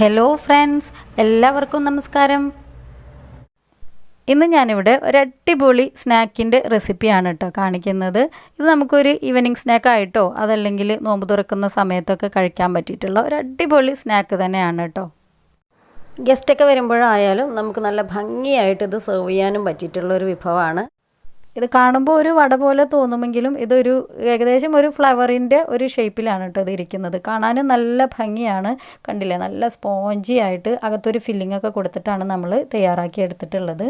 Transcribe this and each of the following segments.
Hello friends, എല്ലാവർക്കും നമസ്കാരം. ഇന്ന് ഞാനിവിടെ ഒരു അടിപൊളി സ്നാക്കിൻ്റെ റെസിപ്പിയാണ് കാണിക്കുന്നത്. ഇത് നമുക്കൊരു ഈവനിങ് സ്നാക്കായിട്ടോ അതല്ലെങ്കിൽ നോമ്പ് തുറക്കുന്ന സമയത്തൊക്കെ കഴിക്കാൻ പറ്റിയിട്ടുള്ള ഒരു അടിപൊളി സ്നാക്ക് തന്നെയാണ് ഗസ്റ്റൊക്കെ വരുമ്പോഴായാലും നമുക്ക് നല്ല ഭംഗിയായിട്ട് ഇത് സെർവ് ചെയ്യാനും പറ്റിയിട്ടുള്ള ഒരു വിഭവമാണ്. ഇത് കാണുമ്പോൾ ഒരു വട പോലെ തോന്നുമെങ്കിലും ഇതൊരു ഏകദേശം ഒരു ഫ്ലവറിൻ്റെ ഒരു ഷേപ്പിലാണ് ഇത് ഇരിക്കുന്നത്. കാണാനും നല്ല ഭംഗിയാണ്. കണ്ടില്ലേ, നല്ല സ്പോഞ്ചി ആയിട്ട് അകത്തൊരു ഫില്ലിംഗ് ഒക്കെ കൊടുത്തിട്ടാണ് നമ്മൾ തയ്യാറാക്കി എടുത്തിട്ടുള്ളത്.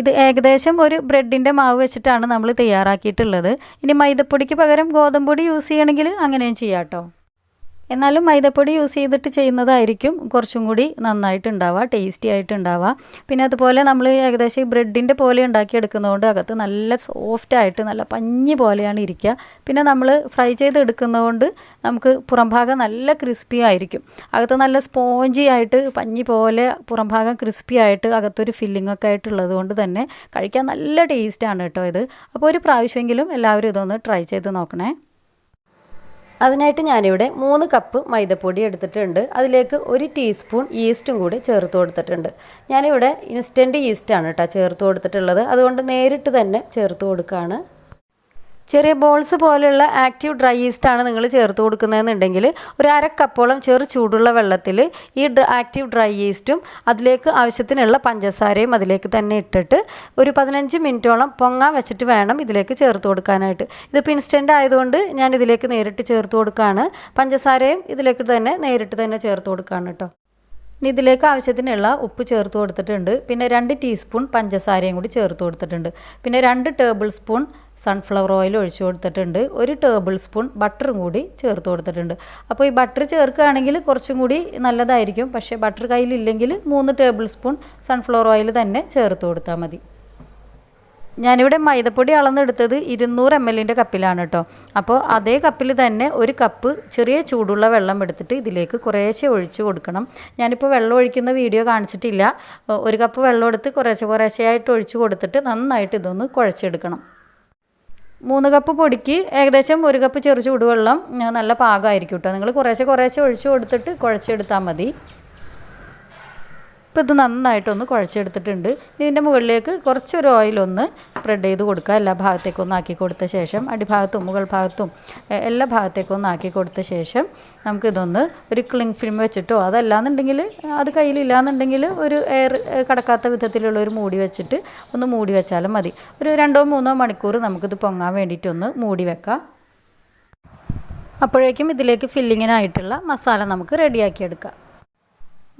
ഇത് ഏകദേശം ഒരു ബ്രെഡിൻ്റെ മാവ് വെച്ചിട്ടാണ് നമ്മൾ തയ്യാറാക്കിയിട്ടുള്ളത്. ഇനി മൈദപ്പൊടിക്ക് പകരം ഗോതമ്പൊടി യൂസ് ചെയ്യണമെങ്കിൽ അങ്ങനെയും ചെയ്യാം കേട്ടോ. എന്നാലും മൈദപ്പൊടി യൂസ് ചെയ്തിട്ട് ചെയ്യുന്നതായിരിക്കും കുറച്ചും കൂടി നന്നായിട്ടുണ്ടാവുക, ടേസ്റ്റി ആയിട്ടുണ്ടാവുക. പിന്നെ അതുപോലെ നമ്മൾ ഏകദേശം ഈ ബ്രെഡിൻ്റെ പോലെ ഉണ്ടാക്കിയെടുക്കുന്നതുകൊണ്ട് അകത്ത് നല്ല സോഫ്റ്റായിട്ട് നല്ല പഞ്ഞി പോലെയാണ് ഇരിക്കുക. പിന്നെ നമ്മൾ ഫ്രൈ ചെയ്തെടുക്കുന്നതുകൊണ്ട് നമുക്ക് പുറംഭാഗം നല്ല ക്രിസ്പി ആയിരിക്കും. അകത്ത് നല്ല സ്പോഞ്ചി ആയിട്ട് പഞ്ഞി പോലെ പുറംഭാഗം ക്രിസ്പി ആയിട്ട് അകത്തൊരു ഫില്ലിംഗ് ഒക്കെ ആയിട്ടുള്ളത് കൊണ്ട് തന്നെ കഴിക്കാൻ നല്ല ടേസ്റ്റാണ് കേട്ടോ ഇത്. അപ്പോൾ ഒരു പ്രാവശ്യമെങ്കിലും എല്ലാവരും ഇതൊന്ന് ട്രൈ ചെയ്ത് നോക്കണേ. അതിനായിട്ട് ഞാനിവിടെ 3 കപ്പ് മൈദപ്പൊടി എടുത്തിട്ടുണ്ട്. അതിലേക്ക് 1 ടീസ്പൂൺ ഈസ്റ്റും കൂടി ചേർത്ത് കൊടുത്തിട്ടുണ്ട്. ഞാനിവിടെ ഇൻസ്റ്റൻറ്റ് ഈസ്റ്റാണ് ചേർത്ത് കൊടുത്തിട്ടുള്ളത്. അതുകൊണ്ട് നേരിട്ട് തന്നെ ചേർത്ത് കൊടുക്കുകയാണ്. ചെറിയ ബോൾസ് പോലെയുള്ള ആക്റ്റീവ് ഡ്രൈ ഈസ്റ്റാണ് നിങ്ങൾ ചേർത്ത് കൊടുക്കുന്നതെന്നുണ്ടെങ്കിൽ ഒരു 1/2 കപ്പോളം ചെറു ചൂടുള്ള വെള്ളത്തിൽ ഈ ആക്റ്റീവ് ഡ്രൈ ഈസ്റ്റും അതിലേക്ക് ആവശ്യത്തിനുള്ള പഞ്ചസാരയും അതിലേക്ക് തന്നെ ഇട്ടിട്ട് ഒരു 15 മിനിറ്റോളം പൊങ്ങാൻ വെച്ചിട്ട് വേണം ഇതിലേക്ക് ചേർത്ത് കൊടുക്കാനായിട്ട്. ഇതിപ്പോൾ ഇൻസ്റ്റൻ്റ് ആയതുകൊണ്ട് ഞാൻ ഇതിലേക്ക് നേരിട്ട് ചേർത്ത് കൊടുക്കുകയാണ്. പഞ്ചസാരയും ഇതിലേക്ക് തന്നെ നേരിട്ട് തന്നെ ചേർത്ത് കൊടുക്കുകയാണ് കേട്ടോ. ഇനി ഇതിലേക്ക് ആവശ്യത്തിനുള്ള ഉപ്പ് ചേർത്ത് കൊടുത്തിട്ടുണ്ട്. പിന്നെ 2 ടീസ്പൂൺ പഞ്ചസാരയും കൂടി ചേർത്ത് കൊടുത്തിട്ടുണ്ട്. പിന്നെ 2 ടേബിൾ സ്പൂൺ സൺഫ്ലവർ ഓയിൽ ഒഴിച്ചു കൊടുത്തിട്ടുണ്ട്. 1 ടേബിൾ സ്പൂൺ ബട്ടറും കൂടി ചേർത്ത് കൊടുത്തിട്ടുണ്ട്. അപ്പോൾ ഈ ബട്ടർ ചേർക്കുകയാണെങ്കിൽ കുറച്ചും കൂടി നല്ലതായിരിക്കും. പക്ഷേ ബട്ടർ കയ്യിലില്ലെങ്കിൽ 3 ടേബിൾ സ്പൂൺ സൺഫ്ലവർ ഓയിൽ തന്നെ ചേർത്ത് കൊടുത്താൽ മതി. ഞാനിവിടെ മൈദപ്പൊടി അളന്നെടുത്തത് 200 ml കപ്പിലാണ് കേട്ടോ. അപ്പോൾ അതേ കപ്പിൽ തന്നെ 1 കപ്പ് ചെറിയ ചൂടുള്ള വെള്ളം എടുത്തിട്ട് ഇതിലേക്ക് കുറേശ്ശെ ഒഴിച്ച് കൊടുക്കണം. ഞാനിപ്പോൾ വെള്ളം ഒഴിക്കുന്ന വീഡിയോ കാണിച്ചിട്ടില്ല. 1 കപ്പ് വെള്ളം എടുത്ത് കുറേശ്ശെയായിട്ട് ഒഴിച്ച് കൊടുത്തിട്ട് നന്നായിട്ട് ഇതൊന്ന് കുഴച്ചെടുക്കണം. 3 കപ്പ് പൊടിക്ക് ഏകദേശം 1 കപ്പ് ചെറു ചൂടുവെള്ളം നല്ല പാകമായിരിക്കും കേട്ടോ. നിങ്ങൾ കുറേശ്ശെ ഒഴിച്ച് കൊടുത്തിട്ട് കുഴച്ചെടുത്താൽ മതി. ഇപ്പോൾ ഇത് നന്നായിട്ടൊന്ന് കുഴച്ചെടുത്തിട്ടുണ്ട്. ഇതിൻ്റെ മുകളിലേക്ക് കുറച്ചൊരു ഓയിലൊന്ന് സ്പ്രെഡ് ചെയ്ത് കൊടുക്കുക. എല്ലാ ഭാഗത്തേക്കൊന്നും ആക്കി കൊടുത്ത ശേഷം അടിഭാഗത്തും മുകൾ ഭാഗത്തും എല്ലാ ഭാഗത്തേക്കൊന്നും ആക്കി കൊടുത്ത ശേഷം നമുക്കിതൊന്ന് ഒരു ക്ലിങ് ഫിലിം വെച്ചിട്ടോ അതല്ലാന്നുണ്ടെങ്കിൽ അത് കയ്യിലില്ലാന്നുണ്ടെങ്കിൽ ഒരു എയർ കടക്കാത്ത വിധത്തിലുള്ള ഒരു മൂടി വെച്ചിട്ട് ഒന്ന് മൂടി വെച്ചാലും മതി. ഒരു 2-3 മണിക്കൂർ നമുക്കിത് പൊങ്ങാൻ വേണ്ടിയിട്ടൊന്ന് മൂടി വെക്കാം. അപ്പോഴേക്കും ഇതിലേക്ക് ഫില്ലിങ്ങിനായിട്ടുള്ള മസാല നമുക്ക് റെഡിയാക്കിയെടുക്കാം.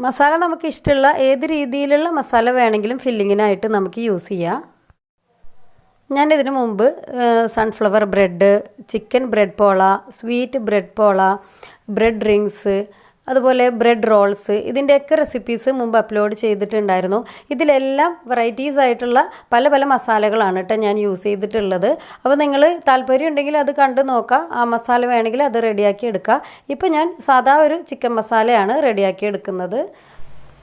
മസാല നമുക്ക് ഇഷ്ടമുള്ള ഏത് രീതിയിലുള്ള മസാല വേണമെങ്കിലും ഫില്ലിങ്ങിനായിട്ട് നമുക്ക് യൂസ് ചെയ്യാം. ഞാനിതിനു മുമ്പ് സൺഫ്ലവർ ബ്രെഡ്, ചിക്കൻ ബ്രെഡ് പോള, സ്വീറ്റ് ബ്രെഡ് പോള, ബ്രെഡ് റിങ്സ്, അതുപോലെ ബ്രെഡ് റോൾസ് ഇതിൻ്റെയൊക്കെ റെസിപ്പീസ് മുമ്പ് അപ്ലോഡ് ചെയ്തിട്ടുണ്ടായിരുന്നു. ഇതിലെല്ലാം വെറൈറ്റീസ് ആയിട്ടുള്ള പല മസാലകളാണ് കേട്ടോ ഞാൻ യൂസ് ചെയ്തിട്ടുള്ളത്. അപ്പോൾ നിങ്ങൾ താല്പര്യം ഉണ്ടെങ്കിൽ അത് കണ്ടു നോക്കാം. ആ മസാല വേണമെങ്കിൽ അത് റെഡിയാക്കി എടുക്കുക. ഇപ്പോൾ ഞാൻ സാധാ ഒരു ചിക്കൻ മസാലയാണ് റെഡിയാക്കി എടുക്കുന്നത്.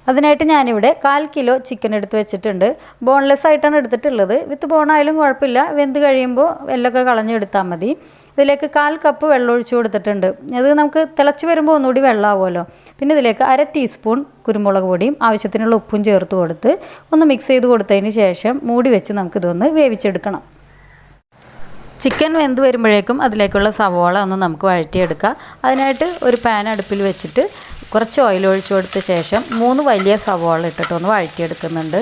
അതിനായിട്ട് ഞാനിവിടെ 1/4 കിലോ ചിക്കൻ എടുത്ത് വെച്ചിട്ടുണ്ട്. ബോൺലെസ് ആയിട്ടാണ് എടുത്തിട്ടുള്ളത്. വിത്ത് ബോണായാലും കുഴപ്പമില്ല. വെന്ത് കഴിയുമ്പോൾ എല്ലൊക്കെ കളഞ്ഞെടുത്താൽ മതി. ഇതിലേക്ക് 1/4 കപ്പ് വെള്ളം ഒഴിച്ചു കൊടുത്തിട്ടുണ്ട്. അത് നമുക്ക് തിളച്ച് വരുമ്പോൾ ഒന്നുകൂടി വെള്ളമാവുമല്ലോ. പിന്നെ ഇതിലേക്ക് 1/2 ടീസ്പൂൺ കുരുമുളക് പൊടിയും ആവശ്യത്തിനുള്ള ഉപ്പും ചേർത്ത് കൊടുത്ത് ഒന്ന് മിക്സ് ചെയ്ത് കൊടുത്തതിന് ശേഷം മൂടി വെച്ച് നമുക്കിതൊന്ന് വേവിച്ചെടുക്കണം. ചിക്കൻ വെന്ത് വരുമ്പോഴേക്കും അതിലേക്കുള്ള സവോള ഒന്ന് നമുക്ക് വഴറ്റിയെടുക്കാം. അതിനായിട്ട് ഒരു പാൻ അടുപ്പിൽ വെച്ചിട്ട് കുറച്ച് ഓയിൽ ഒഴിച്ചു കൊടുത്ത ശേഷം 3 വലിയ സവോള ഇട്ടിട്ടൊന്ന് വഴറ്റിയെടുക്കുന്നുണ്ട്.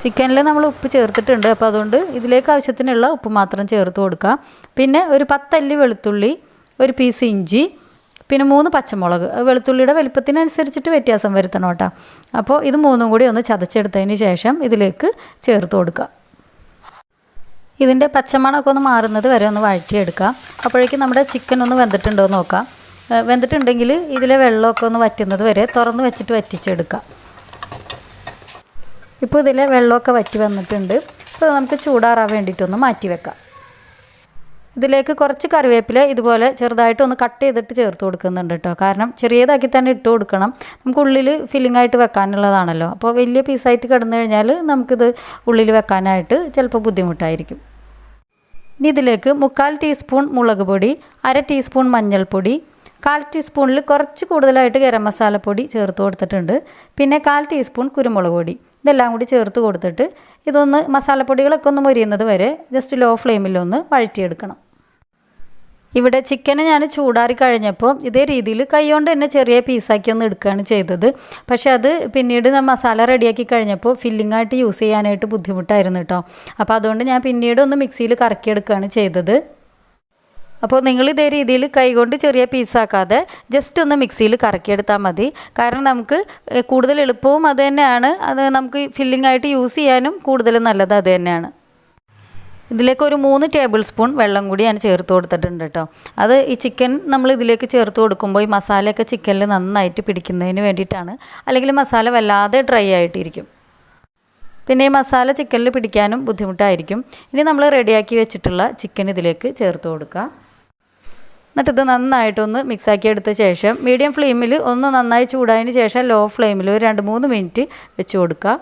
ചിക്കനിൽ നമ്മൾ ഉപ്പ് ചേർത്തിട്ടുണ്ട്. അപ്പോൾ അതുകൊണ്ട് ഇതിലേക്ക് ആവശ്യത്തിനുള്ള ഉപ്പ് മാത്രം ചേർത്ത് കൊടുക്കുക. പിന്നെ ഒരു 10 അല്ലി വെളുത്തുള്ളി, 1 പീസ് ഇഞ്ചി, പിന്നെ 3 പച്ചമുളക്. വെളുത്തുള്ളിയുടെ വലിപ്പത്തിനനുസരിച്ചിട്ട് വ്യത്യാസം വരുത്തണം കേട്ടോ. അപ്പോൾ ഇത് 3ഉം കൂടി ഒന്ന് ചതച്ചെടുത്തതിന് ശേഷം ഇതിലേക്ക് ചേർത്ത് കൊടുക്കുക. ഇതിൻ്റെ പച്ചമണമൊക്കെ ഒന്ന് മാറുന്നത് വരെ ഒന്ന് വഴറ്റിയെടുക്കാം. അപ്പോഴേക്കും നമ്മുടെ ചിക്കൻ ഒന്ന് വെന്തിട്ടുണ്ടോ എന്ന് നോക്കാം. വെന്തിട്ടുണ്ടെങ്കിൽ ഇതിലെ വെള്ളമൊക്കെ ഒന്ന് വറ്റുന്നത് വരെ തുറന്ന് വെച്ചിട്ട് വറ്റിച്ചെടുക്കാം. ഇപ്പോൾ ഇതിലെ വെള്ളമൊക്കെ വറ്റി വന്നിട്ടുണ്ട്. അപ്പോൾ നമുക്ക് ചൂടാറാൻ വേണ്ടിയിട്ടൊന്ന് മാറ്റി വെക്കാം. ഇതിലേക്ക് കുറച്ച് കറിവേപ്പില ഇതുപോലെ ചെറുതായിട്ടൊന്ന് കട്ട് ചെയ്തിട്ട് ചേർത്ത് കൊടുക്കുന്നുണ്ട് കേട്ടോ. കാരണം ചെറിയതാക്കി തന്നെ ഇട്ട് കൊടുക്കണം. നമുക്ക് ഉള്ളിൽ ഫില്ലിംഗ് ആയിട്ട് വെക്കാനുള്ളതാണല്ലോ. അപ്പോൾ വലിയ പീസായിട്ട് കിടന്നു കഴിഞ്ഞാൽ നമുക്കിത് ഉള്ളിൽ വെക്കാനായിട്ട് ചിലപ്പോൾ ബുദ്ധിമുട്ടായിരിക്കും. ഇനി ഇതിലേക്ക് 3/4 ടീസ്പൂൺ മുളക് പൊടി, 1/2 ടീസ്പൂൺ മഞ്ഞൾപ്പൊടി, 1/4 ടീസ്പൂണിൽ കുറച്ച് കൂടുതലായിട്ട് ഗരം മസാലപ്പൊടി ചേർത്ത് കൊടുത്തിട്ടുണ്ട്. പിന്നെ 1/4 ടീസ്പൂൺ കുരുമുളക് പൊടി. ഇതെല്ലാം കൂടി ചേർത്ത് കൊടുത്തിട്ട് ഇതൊന്ന് മസാലപ്പൊടികളൊക്കെ ഒന്ന് മൊരിയുന്നത് വരെ ജസ്റ്റ് ലോ ഫ്ലെയിമിലൊന്ന് വഴറ്റിയെടുക്കണം. ഇവിടെ ചിക്കന് ഞാൻ ചൂടാറി കഴിഞ്ഞപ്പോൾ ഇതേ രീതിയിൽ കൈകൊണ്ട് തന്നെ ചെറിയ പീസാക്കി ഒന്ന് എടുക്കുകയാണ് ചെയ്തത്. പക്ഷേ അത് പിന്നീട് മസാല റെഡിയാക്കി കഴിഞ്ഞപ്പോൾ ഫില്ലിങ്ങായിട്ട് യൂസ് ചെയ്യാനായിട്ട് ബുദ്ധിമുട്ടായിരുന്നു കേട്ടോ. അപ്പോൾ അതുകൊണ്ട് ഞാൻ പിന്നീട് ഒന്ന് മിക്സിയിൽ കറക്കിയെടുക്കുകയാണ് ചെയ്തത്. അപ്പോൾ നിങ്ങൾ ഇതേ രീതിയിൽ കൈകൊണ്ട് ചെറിയ പീസാക്കാതെ ജസ്റ്റ് ഒന്ന് മിക്സിയിൽ കറക്കിയെടുത്താൽ മതി. കാരണം നമുക്ക് കൂടുതൽ എളുപ്പവും അത് തന്നെയാണ്, അത് നമുക്ക് ഫില്ലിംഗ് ആയിട്ട് യൂസ് ചെയ്യാനും കൂടുതൽ നല്ലത് അത് തന്നെയാണ്. ഇതിലേക്ക് ഒരു 3 ടേബിൾ സ്പൂൺ വെള്ളം കൂടി ഞാൻ ചേർത്ത് കൊടുത്തിട്ടുണ്ട് കേട്ടോ. അത് ഈ ചിക്കൻ നമ്മൾ ഇതിലേക്ക് ചേർത്ത് കൊടുക്കുമ്പോൾ ഈ മസാലയൊക്കെ ചിക്കനിൽ നന്നായിട്ട് പിടിക്കുന്നതിന് വേണ്ടിയിട്ടാണ്. അല്ലെങ്കിൽ മസാല വല്ലാതെ ഡ്രൈ ആയിട്ടിരിക്കും. പിന്നെ ഈ മസാല ചിക്കനിൽ പിടിക്കാനും ബുദ്ധിമുട്ടായിരിക്കും. ഇനി നമ്മൾ റെഡിയാക്കി വെച്ചിട്ടുള്ള ചിക്കൻ ഇതിലേക്ക് ചേർത്ത് കൊടുക്കുക. എന്നിട്ടിത് നന്നായിട്ടൊന്ന് മിക്സാക്കി എടുത്ത ശേഷം മീഡിയം ഫ്ലെയിമിൽ ഒന്ന് നന്നായി ചൂടായതിന് ശേഷം ലോ ഫ്ലെയിമിൽ ഒരു 2-3 മിനിറ്റ് വെച്ച് കൊടുക്കുക.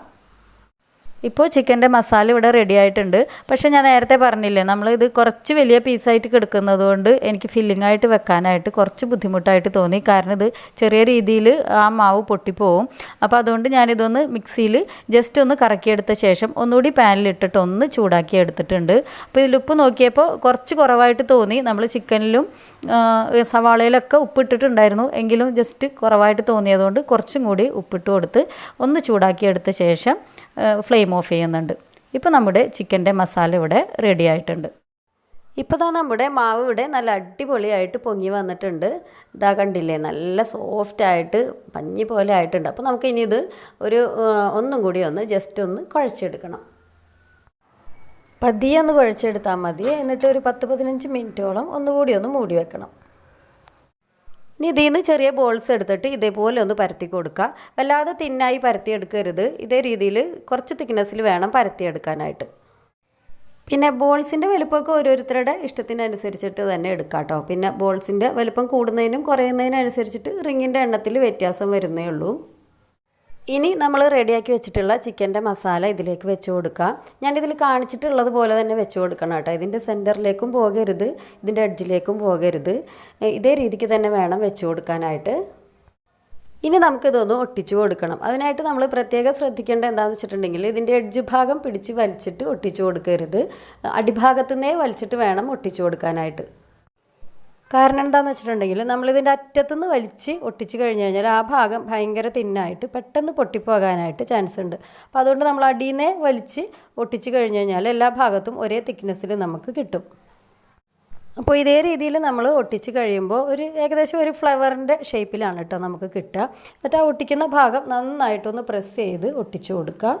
ഇപ്പോൾ ചിക്കൻ്റെ മസാല ഇവിടെ റെഡി ആയിട്ടുണ്ട്. പക്ഷേ ഞാൻ നേരത്തെ പറഞ്ഞില്ലേ, നമ്മളിത് കുറച്ച് വലിയ പീസായിട്ട് കിടക്കുന്നത് കൊണ്ട് എനിക്ക് ഫില്ലിങ്ങായിട്ട് വെക്കാനായിട്ട് കുറച്ച് ബുദ്ധിമുട്ടായിട്ട് തോന്നി. കാരണം ഇത് ചെറിയ രീതിയിൽ ആ മാവ് പൊട്ടിപ്പോവും. അപ്പോൾ അതുകൊണ്ട് ഞാനിതൊന്ന് മിക്സിയിൽ ജസ്റ്റ് ഒന്ന് കറക്കിയെടുത്ത ശേഷം ഒന്നുകൂടി പാനിലിട്ടിട്ട് ഒന്ന് ചൂടാക്കി എടുത്തിട്ടുണ്ട്. അപ്പോൾ ഇതിൽ ഉപ്പ് നോക്കിയപ്പോൾ കുറച്ച് കുറവായിട്ട് തോന്നി. നമ്മൾ ചിക്കനിലും സവാളയിലൊക്കെ ഉപ്പിട്ടിട്ടുണ്ടായിരുന്നു, എങ്കിലും ജസ്റ്റ് കുറവായിട്ട് തോന്നിയതുകൊണ്ട് കുറച്ചും കൂടി ഉപ്പിട്ട് കൊടുത്ത് ഒന്ന് ചൂടാക്കി എടുത്ത ശേഷം ഫ്ലെയിം ഓഫ് ചെയ്യുന്നുണ്ട്. ഇപ്പോൾ നമ്മുടെ ചിക്കൻ്റെ മസാല ഇവിടെ റെഡി ആയിട്ടുണ്ട്. ഇപ്പോൾ നമ്മുടെ മാവ് ഇവിടെ നല്ല അടിപൊളിയായിട്ട് പൊങ്ങി വന്നിട്ടുണ്ട്. ഇതാ കണ്ടില്ലേ, നല്ല സോഫ്റ്റായിട്ട് പഞ്ഞി പോലെ ആയിട്ടുണ്ട്. അപ്പോൾ നമുക്ക് ഇനി ഇത് ഒന്നും കൂടി ജസ്റ്റ് ഒന്ന് കുഴച്ചെടുക്കണം. പതിയെ ഒന്ന് കുഴച്ചെടുത്താൽ മതി. എന്നിട്ട് ഒരു 10-15 മിനിറ്റോളം ഒന്നുകൂടി ഒന്ന് മൂടി വെക്കണം. ഇനി ഇതിൽ നിന്ന് ചെറിയ ബോൾസ് എടുത്തിട്ട് ഇതേപോലെ ഒന്ന് പരത്തി കൊടുക്കുക. വല്ലാതെ തിന്നായി പരത്തിയെടുക്കരുത്. ഇതേ രീതിയിൽ കുറച്ച് തിക്നെസ്സിൽ വേണം പരത്തിയെടുക്കാനായിട്ട്. പിന്നെ ബോൾസിൻ്റെ വലുപ്പമൊക്കെ ഓരോരുത്തരുടെ ഇഷ്ടത്തിനനുസരിച്ചിട്ട് തന്നെ എടുക്കാം കേട്ടോ. പിന്നെ ബോൾസിൻ്റെ വലുപ്പം കൂടുന്നതിനും കുറയുന്നതിനനുസരിച്ചിട്ട് റിങ്ങിൻ്റെ എണ്ണത്തിൽ വ്യത്യാസം വരുന്നേ ഉള്ളൂ. ഇനി നമ്മൾ റെഡിയാക്കി വെച്ചിട്ടുള്ള ചിക്കൻ്റെ മസാല ഇതിലേക്ക് വെച്ച് കൊടുക്കുക. ഞാനിതിൽ കാണിച്ചിട്ടുള്ളത് പോലെ തന്നെ വെച്ച് കൊടുക്കണം കേട്ടോ. ഇതിൻ്റെ സെൻറ്ററിലേക്കും പോകരുത്, ഇതിൻ്റെ എഡ്ജിലേക്കും പോകരുത്. ഇതേ രീതിക്ക് തന്നെ വേണം വെച്ച് കൊടുക്കാനായിട്ട്. ഇനി നമുക്കിതൊന്ന് ഒട്ടിച്ചു കൊടുക്കണം. അതിനായിട്ട് നമ്മൾ പ്രത്യേകം ശ്രദ്ധിക്കേണ്ട എന്താണെന്ന് വെച്ചിട്ടുണ്ടെങ്കിൽ ഇതിൻ്റെ എഡ്ജ് ഭാഗം പിടിച്ച് വലിച്ചിട്ട് ഒട്ടിച്ചു കൊടുക്കരുത്. അടിഭാഗത്തു നിന്നേ വലിച്ചിട്ട് വേണം ഒട്ടിച്ചു കൊടുക്കാനായിട്ട്. കാരണം എന്താണെന്ന് വെച്ചിട്ടുണ്ടെങ്കിൽ നമ്മളിതിൻ്റെ അറ്റത്തുനിന്ന് വലിച്ച് ഒട്ടിച്ച് കഴിഞ്ഞ് കഴിഞ്ഞാൽ ആ ഭാഗം ഭയങ്കര തിന്നായിട്ട് പെട്ടെന്ന് പൊട്ടിപ്പോകാനായിട്ട് ചാൻസ് ഉണ്ട്. അപ്പോൾ അതുകൊണ്ട് നമ്മൾ അടിയിൽ നിന്നേ വലിച്ച് ഒട്ടിച്ച് കഴിഞ്ഞ് കഴിഞ്ഞാൽ എല്ലാ ഭാഗത്തും ഒരേ തിക്നെസ്സിൽ നമുക്ക് കിട്ടും. അപ്പോൾ ഇതേ രീതിയിൽ നമ്മൾ ഒട്ടിച്ച് കഴിയുമ്പോൾ ഏകദേശം ഒരു ഫ്ലവറിൻ്റെ ഷേപ്പിലാണ് കേട്ടോ നമുക്ക് കിട്ടുക. എന്നിട്ട് ആ ഒട്ടിക്കുന്ന ഭാഗം നന്നായിട്ടൊന്ന് പ്രസ് ചെയ്ത് ഒട്ടിച്ചു കൊടുക്കുക.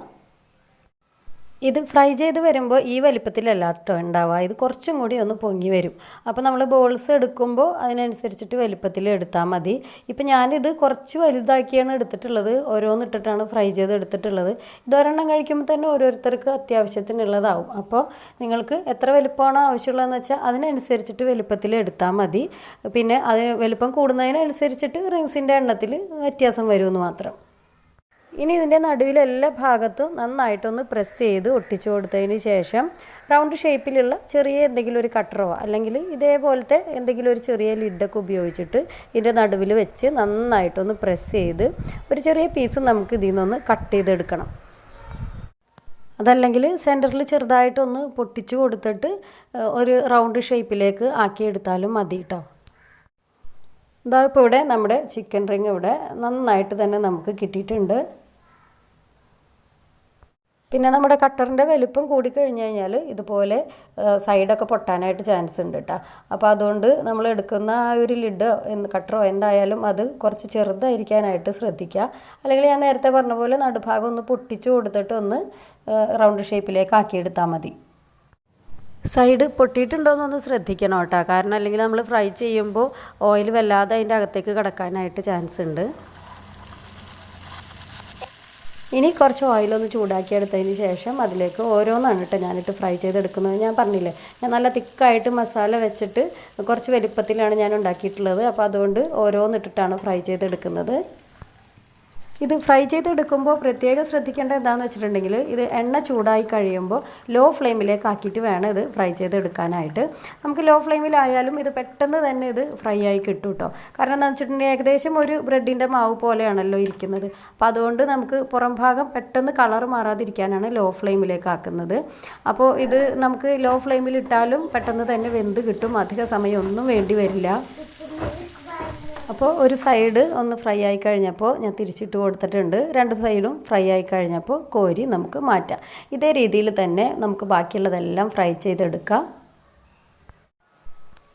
ഇത് ഫ്രൈ ചെയ്ത് വരുമ്പോൾ ഈ വലിപ്പത്തിലല്ല കേട്ടോ ഉണ്ടാവുക, ഇത് കുറച്ചും കൂടി ഒന്ന് പൊങ്ങി വരും. അപ്പോൾ നമ്മൾ ബോൾസ് എടുക്കുമ്പോൾ അതിനനുസരിച്ചിട്ട് വലിപ്പത്തിൽ എടുത്താൽ മതി. ഇപ്പം ഞാനിത് കുറച്ച് വലുതാക്കിയാണ് എടുത്തിട്ടുള്ളത്, ഓരോന്നിട്ടിട്ടാണ് ഫ്രൈ ചെയ്ത് എടുത്തിട്ടുള്ളത്. ഇതൊരെണ്ണം കഴിക്കുമ്പോൾ തന്നെ ഓരോരുത്തർക്ക് അത്യാവശ്യത്തിനുള്ളതാവും. അപ്പോൾ നിങ്ങൾക്ക് എത്ര വലിപ്പമാണോ ആവശ്യമുള്ളതെന്ന് വെച്ചാൽ അതിനനുസരിച്ചിട്ട് വലിപ്പത്തിൽ എടുത്താൽ മതി. പിന്നെ അതിന് വലിപ്പം കൂടുന്നതിനനുസരിച്ചിട്ട് റിങ്സിൻ്റെ എണ്ണത്തിൽ വ്യത്യാസം വരുമെന്ന് മാത്രം. ഇനി ഇതിൻ്റെ നടുവിൽ എല്ലാ ഭാഗത്തും നന്നായിട്ടൊന്ന് പ്രസ് ചെയ്ത് ഒട്ടിച്ചു കൊടുത്തതിന് ശേഷം റൗണ്ട് ഷേപ്പിലുള്ള ചെറിയ എന്തെങ്കിലും ഒരു കട്ടറോ അല്ലെങ്കിൽ ഇതേപോലത്തെ എന്തെങ്കിലും ഒരു ചെറിയ ലിഡൊക്കെ ഉപയോഗിച്ചിട്ട് ഇതിൻ്റെ നടുവിൽ വെച്ച് നന്നായിട്ടൊന്ന് പ്രസ് ചെയ്ത് ഒരു ചെറിയ പീസ് നമുക്ക് ഇതിൽ നിന്നൊന്ന് കട്ട് ചെയ്തെടുക്കണം. അതല്ലെങ്കിൽ സെൻറ്ററിൽ ചെറുതായിട്ടൊന്ന് പൊട്ടിച്ചു കൊടുത്തിട്ട് ഒരു റൗണ്ട് ഷേപ്പിലേക്ക് ആക്കിയെടുത്താലും മതി കേട്ടോ. ഇതാ ഇപ്പോൾ ഇവിടെ നമ്മുടെ ചിക്കൻ റിങ് ഇവിടെ നന്നായിട്ട് തന്നെ നമുക്ക് കിട്ടിയിട്ടുണ്ട്. പിന്നെ നമ്മുടെ കട്ടറിൻ്റെ വലിപ്പം കൂടിക്കഴിഞ്ഞ് കഴിഞ്ഞാൽ ഇതുപോലെ സൈഡൊക്കെ പൊട്ടാനായിട്ട് ചാൻസ് ഉണ്ട് കേട്ടോ. അപ്പോൾ അതുകൊണ്ട് നമ്മൾ എടുക്കുന്ന ആ ഒരു ലിഡ് കട്ടറോ എന്തായാലും അത് കുറച്ച് ചെറുതായിരിക്കാനായിട്ട് ശ്രദ്ധിക്കുക. അല്ലെങ്കിൽ ഞാൻ നേരത്തെ പറഞ്ഞ പോലെ നടുഭാഗം ഒന്ന് പൊട്ടിച്ചു കൊടുത്തിട്ട് ഒന്ന് റൗണ്ട് ഷേപ്പിലേക്ക് ആക്കിയെടുത്താൽ മതി. സൈഡ് പൊട്ടിയിട്ടുണ്ടോയെന്നൊന്ന് ശ്രദ്ധിക്കണം കേട്ടോ. കാരണം അല്ലെങ്കിൽ നമ്മൾ ഫ്രൈ ചെയ്യുമ്പോൾ ഓയിൽ വല്ലാതെ അതിൻ്റെ അകത്തേക്ക് കിടക്കാനായിട്ട് ചാൻസ് ഉണ്ട്. ഇനി കുറച്ച് ഓയിലൊന്ന് ചൂടാക്കി എടുത്തതിന് ശേഷം അതിലേക്ക് ഓരോന്നാണ് കേട്ടോ ഞാനിട്ട് ഫ്രൈ ചെയ്തെടുക്കുന്നത്. ഞാൻ പറഞ്ഞില്ലേ, ഞാൻ നല്ല തിക്കായിട്ട് മസാല വെച്ചിട്ട് കുറച്ച് വലിപ്പത്തിലാണ് ഞാൻ ഉണ്ടാക്കിയിട്ടുള്ളത്. അപ്പോൾ അതുകൊണ്ട് ഓരോന്നിട്ടിട്ടാണ് ഫ്രൈ ചെയ്തെടുക്കുന്നത്. ഇത് ഫ്രൈ ചെയ്തെടുക്കുമ്പോൾ പ്രത്യേകം ശ്രദ്ധിക്കേണ്ട എന്താണെന്ന് വെച്ചിട്ടുണ്ടെങ്കിൽ ഇത് എണ്ണ ചൂടായി കഴിയുമ്പോൾ ലോ ഫ്ലെയിമിലേക്ക് ആക്കിയിട്ട് വേണം ഇത് ഫ്രൈ ചെയ്തെടുക്കാനായിട്ട്. നമുക്ക് ലോ ഫ്ലെയിമിലായാലും ഇത് പെട്ടെന്ന് തന്നെ ഇത് ഫ്രൈ ആയി കിട്ടും കേട്ടോ. കാരണം എന്താണെന്ന് വെച്ചിട്ടുണ്ടെങ്കിൽ ഏകദേശം ഒരു ബ്രെഡിൻ്റെ മാവ് പോലെയാണല്ലോ ഇരിക്കുന്നത്. അപ്പോൾ അതുകൊണ്ട് നമുക്ക് പുറം ഭാഗം പെട്ടെന്ന് കളർ മാറാതിരിക്കാനാണ് ലോ ഫ്ലെയിമിലേക്ക് ആക്കുന്നത്. അപ്പോൾ ഇത് നമുക്ക് ലോ ഫ്ലെയിമിൽ ഇട്ടാലും പെട്ടെന്ന് തന്നെ വെന്ത് കിട്ടും, അധിക സമയമൊന്നും വേണ്ടി വരില്ല. അപ്പോൾ ഒരു സൈഡ് ഒന്ന് ഫ്രൈ ആയി കഴിഞ്ഞപ്പോൾ ഞാൻ തിരിച്ചിട്ട് കൊടുത്തിട്ടുണ്ട്. രണ്ട് സൈഡും ഫ്രൈ ആയി കഴിഞ്ഞപ്പോൾ കോരി നമുക്ക് മാറ്റാം. ഇതേ രീതിയിൽ തന്നെ നമുക്ക് ബാക്കിയുള്ളതെല്ലാം ഫ്രൈ ചെയ്തെടുക്കാം.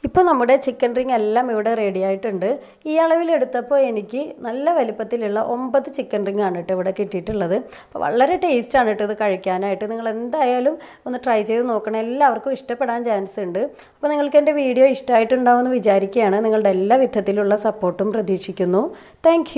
ഇപ്പോൾ നമ്മുടെ ചിക്കൻ റിങ് എല്ലാം ഇവിടെ റെഡി ആയിട്ടുണ്ട്. ഈ അളവിലെടുത്തപ്പോൾ എനിക്ക് നല്ല വലിപ്പത്തിലുള്ള 9 ചിക്കൻ റിങ് ആണ് കേട്ടോ ഇവിടെ കിട്ടിയിട്ടുള്ളത്. അപ്പോൾ വളരെ ടേസ്റ്റാണ് കേട്ടോ ഇത് കഴിക്കാനായിട്ട്. നിങ്ങൾ എന്തായാലും ഒന്ന് ട്രൈ ചെയ്ത് നോക്കണം, എല്ലാവർക്കും ഇഷ്ടപ്പെടാൻ ചാൻസ് ഉണ്ട്. അപ്പോൾ നിങ്ങൾക്ക് എൻ്റെ വീഡിയോ ഇഷ്ടമായിട്ടുണ്ടാവുമെന്ന് വിചാരിക്കുകയാണ്. നിങ്ങളുടെ എല്ലാ വിധത്തിലുള്ള സപ്പോർട്ടും പ്രതീക്ഷിക്കുന്നു. താങ്ക്